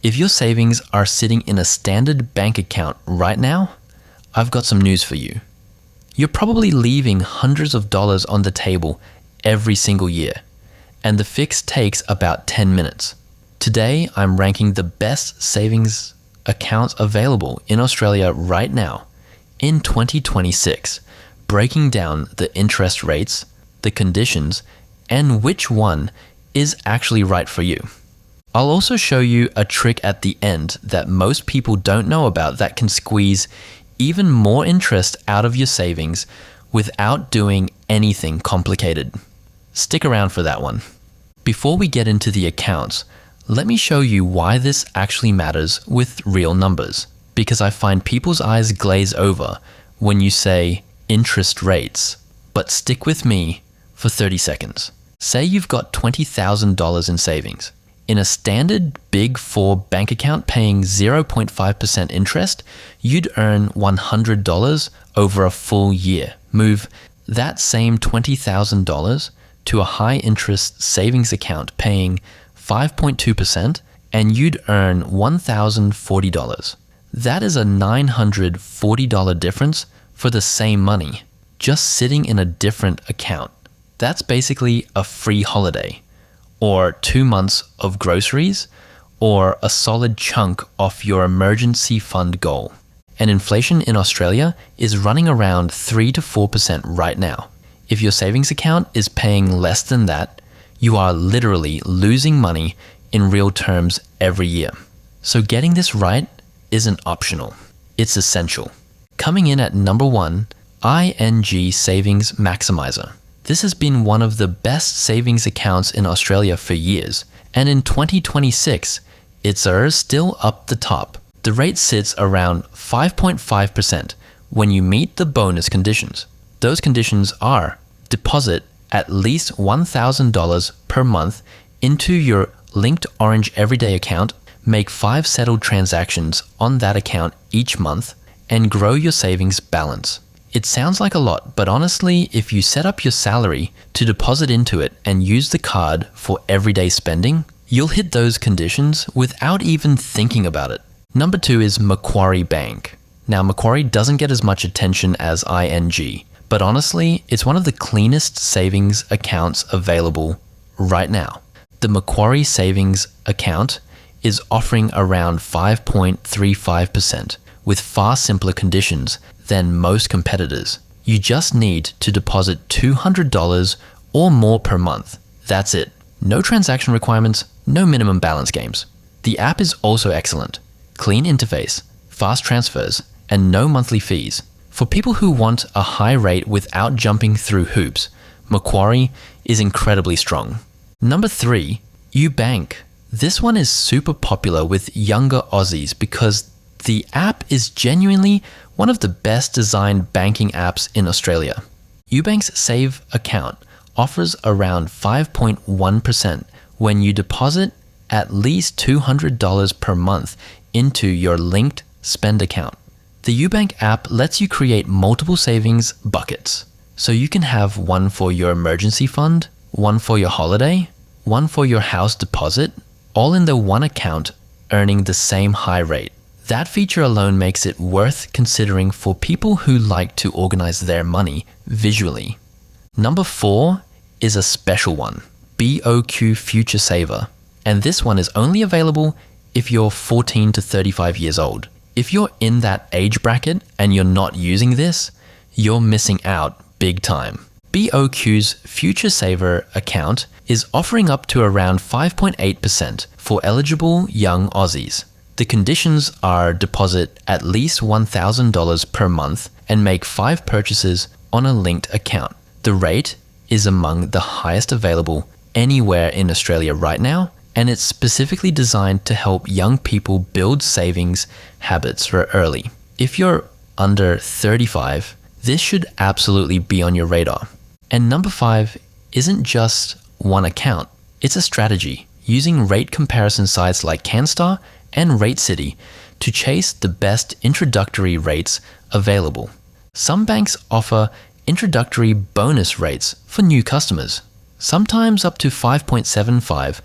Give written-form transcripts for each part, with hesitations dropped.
If your savings are sitting in a standard bank account right now, I've got some news for you. You're probably leaving hundreds of dollars on the table every single year, and the fix takes about 10 minutes. Today, I'm ranking the best savings accounts available in Australia right now in 2026, breaking down the interest rates, the conditions, and which one is actually right for you. I'll also show you a trick at the end that most people don't know about that can squeeze even more interest out of your savings without doing anything complicated. Stick around for that one. Before we get into the accounts, let me show you why this actually matters with real numbers, because I find people's eyes glaze over when you say interest rates. But stick with me for 30 seconds. Say you've got $20,000 in savings. In a standard Big Four bank account paying 0.5% interest, you'd earn $100 over a full year. Move that same $20,000 to a high interest savings account paying 5.2% and you'd earn $1,040. That is a $940 difference for the same money, just sitting in a different account. That's basically a free holiday, or 2 months of groceries, or a solid chunk off your emergency fund goal. And inflation in Australia is running around 3 to 4% right now. If your savings account is paying less than that, you are literally losing money in real terms every year. So getting this right isn't optional, it's essential. Coming in at number 1, ING Savings Maximizer. This has been one of the best savings accounts in Australia for years, and in 2026, it's still up the top. The rate sits around 5.5% when you meet the bonus conditions. Those conditions are deposit at least $1,000 per month into your linked Orange Everyday account, make 5 settled transactions on that account each month, and grow your savings balance. It sounds like a lot, but honestly, if you set up your salary to deposit into it and use the card for everyday spending, you'll hit those conditions without even thinking about it. Number 2 is Macquarie Bank. Now, Macquarie doesn't get as much attention as ING, but honestly, it's one of the cleanest savings accounts available right now. The Macquarie Savings account is offering around 5.35% with far simpler conditions than most competitors. You just need to deposit $200 or more per month. That's it. No transaction requirements, no minimum balance games. The app is also excellent. Clean interface, fast transfers, and no monthly fees. For people who want a high rate without jumping through hoops, Macquarie is incredibly strong. Number 3, UBank. This one is super popular with younger Aussies because the app is genuinely one of the best designed banking apps in Australia. UBank's Save account offers around 5.1% when you deposit at least $200 per month into your linked spend account. The UBank app lets you create multiple savings buckets. So you can have one for your emergency fund, one for your holiday, one for your house deposit, all in the one account, earning the same high rate. That feature alone makes it worth considering for people who like to organize their money visually. Number 4 is a special one, BOQ Future Saver. And this one is only available if you're 14 to 35 years old. If you're in that age bracket and you're not using this, you're missing out big time. BOQ's Future Saver account is offering up to around 5.8% for eligible young Aussies. The conditions are deposit at least $1,000 per month and make 5 purchases on a linked account. The rate is among the highest available anywhere in Australia right now, and it's specifically designed to help young people build savings habits early. If you're under 35, this should absolutely be on your radar. And number 5 isn't just one account, it's a strategy using rate comparison sites like CanStar and Rate City to chase the best introductory rates available. Some banks offer introductory bonus rates for new customers, sometimes up to 5.75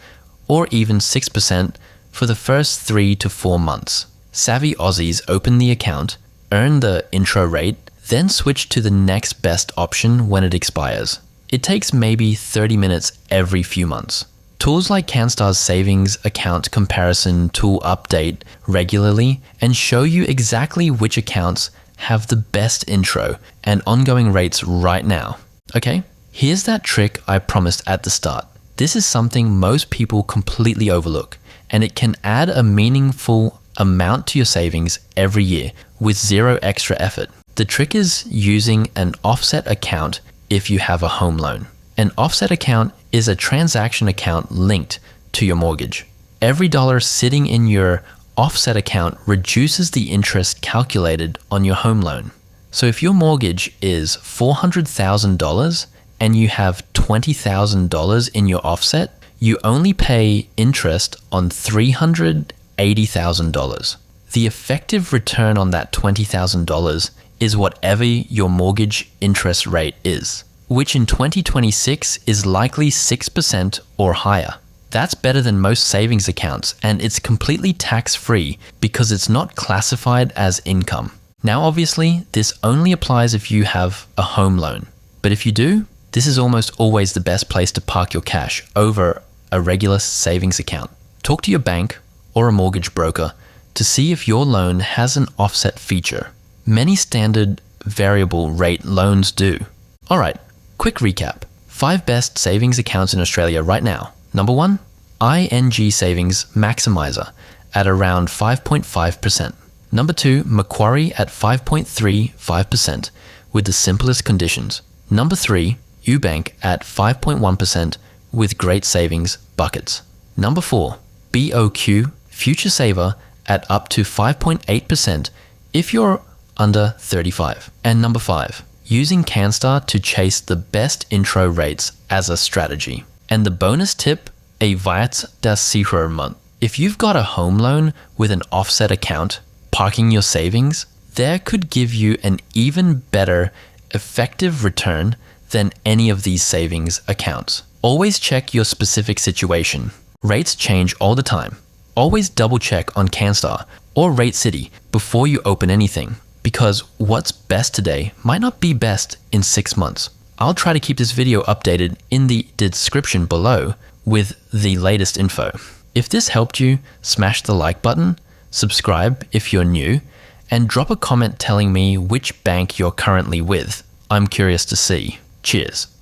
or even 6% for the first 3 to 4 months. Savvy Aussies open the account, earn the intro rate, then switch to the next best option when it expires. It takes maybe 30 minutes every few months. Tools like CanStar's savings account comparison tool update regularly and show you exactly which accounts have the best intro and ongoing rates right now. Okay, here's that trick I promised at the start. This is something most people completely overlook, and it can add a meaningful amount to your savings every year with zero extra effort. The trick is using an offset account if you have a home loan. An offset account is a transaction account linked to your mortgage. Every dollar sitting in your offset account reduces the interest calculated on your home loan. So if your mortgage is $400,000 and you have $20,000 in your offset, you only pay interest on $380,000. The effective return on that $20,000 is whatever your mortgage interest rate is, which in 2026 is likely 6% or higher. That's better than most savings accounts, and it's completely tax-free because it's not classified as income. Now obviously, this only applies if you have a home loan, but if you do, this is almost always the best place to park your cash over a regular savings account. Talk to your bank or a mortgage broker to see if your loan has an offset feature. Many standard variable rate loans do. Alright, quick recap. 5 best savings accounts in Australia right now. Number 1, ING Savings Maximizer at around 5.5%. Number 2, Macquarie at 5.35% with the simplest conditions. Number 3, UBank at 5.1% with great savings buckets. Number 4, BOQ Future Saver at up to 5.8% if you're under 35. And number 5, using CanStar to chase the best intro rates as a strategy. And the bonus tip, a weit das sicherer month. If you've got a home loan with an offset account, parking your savings, there could give you an even better effective return than any of these savings accounts. Always check your specific situation. Rates change all the time. Always double check on CanStar or Rate City before you open anything, because what's best today might not be best in 6 months. I'll try to keep this video updated in the description below with the latest info. If this helped you, smash the like button, subscribe if you're new, and drop a comment telling me which bank you're currently with. I'm curious to see. Cheers.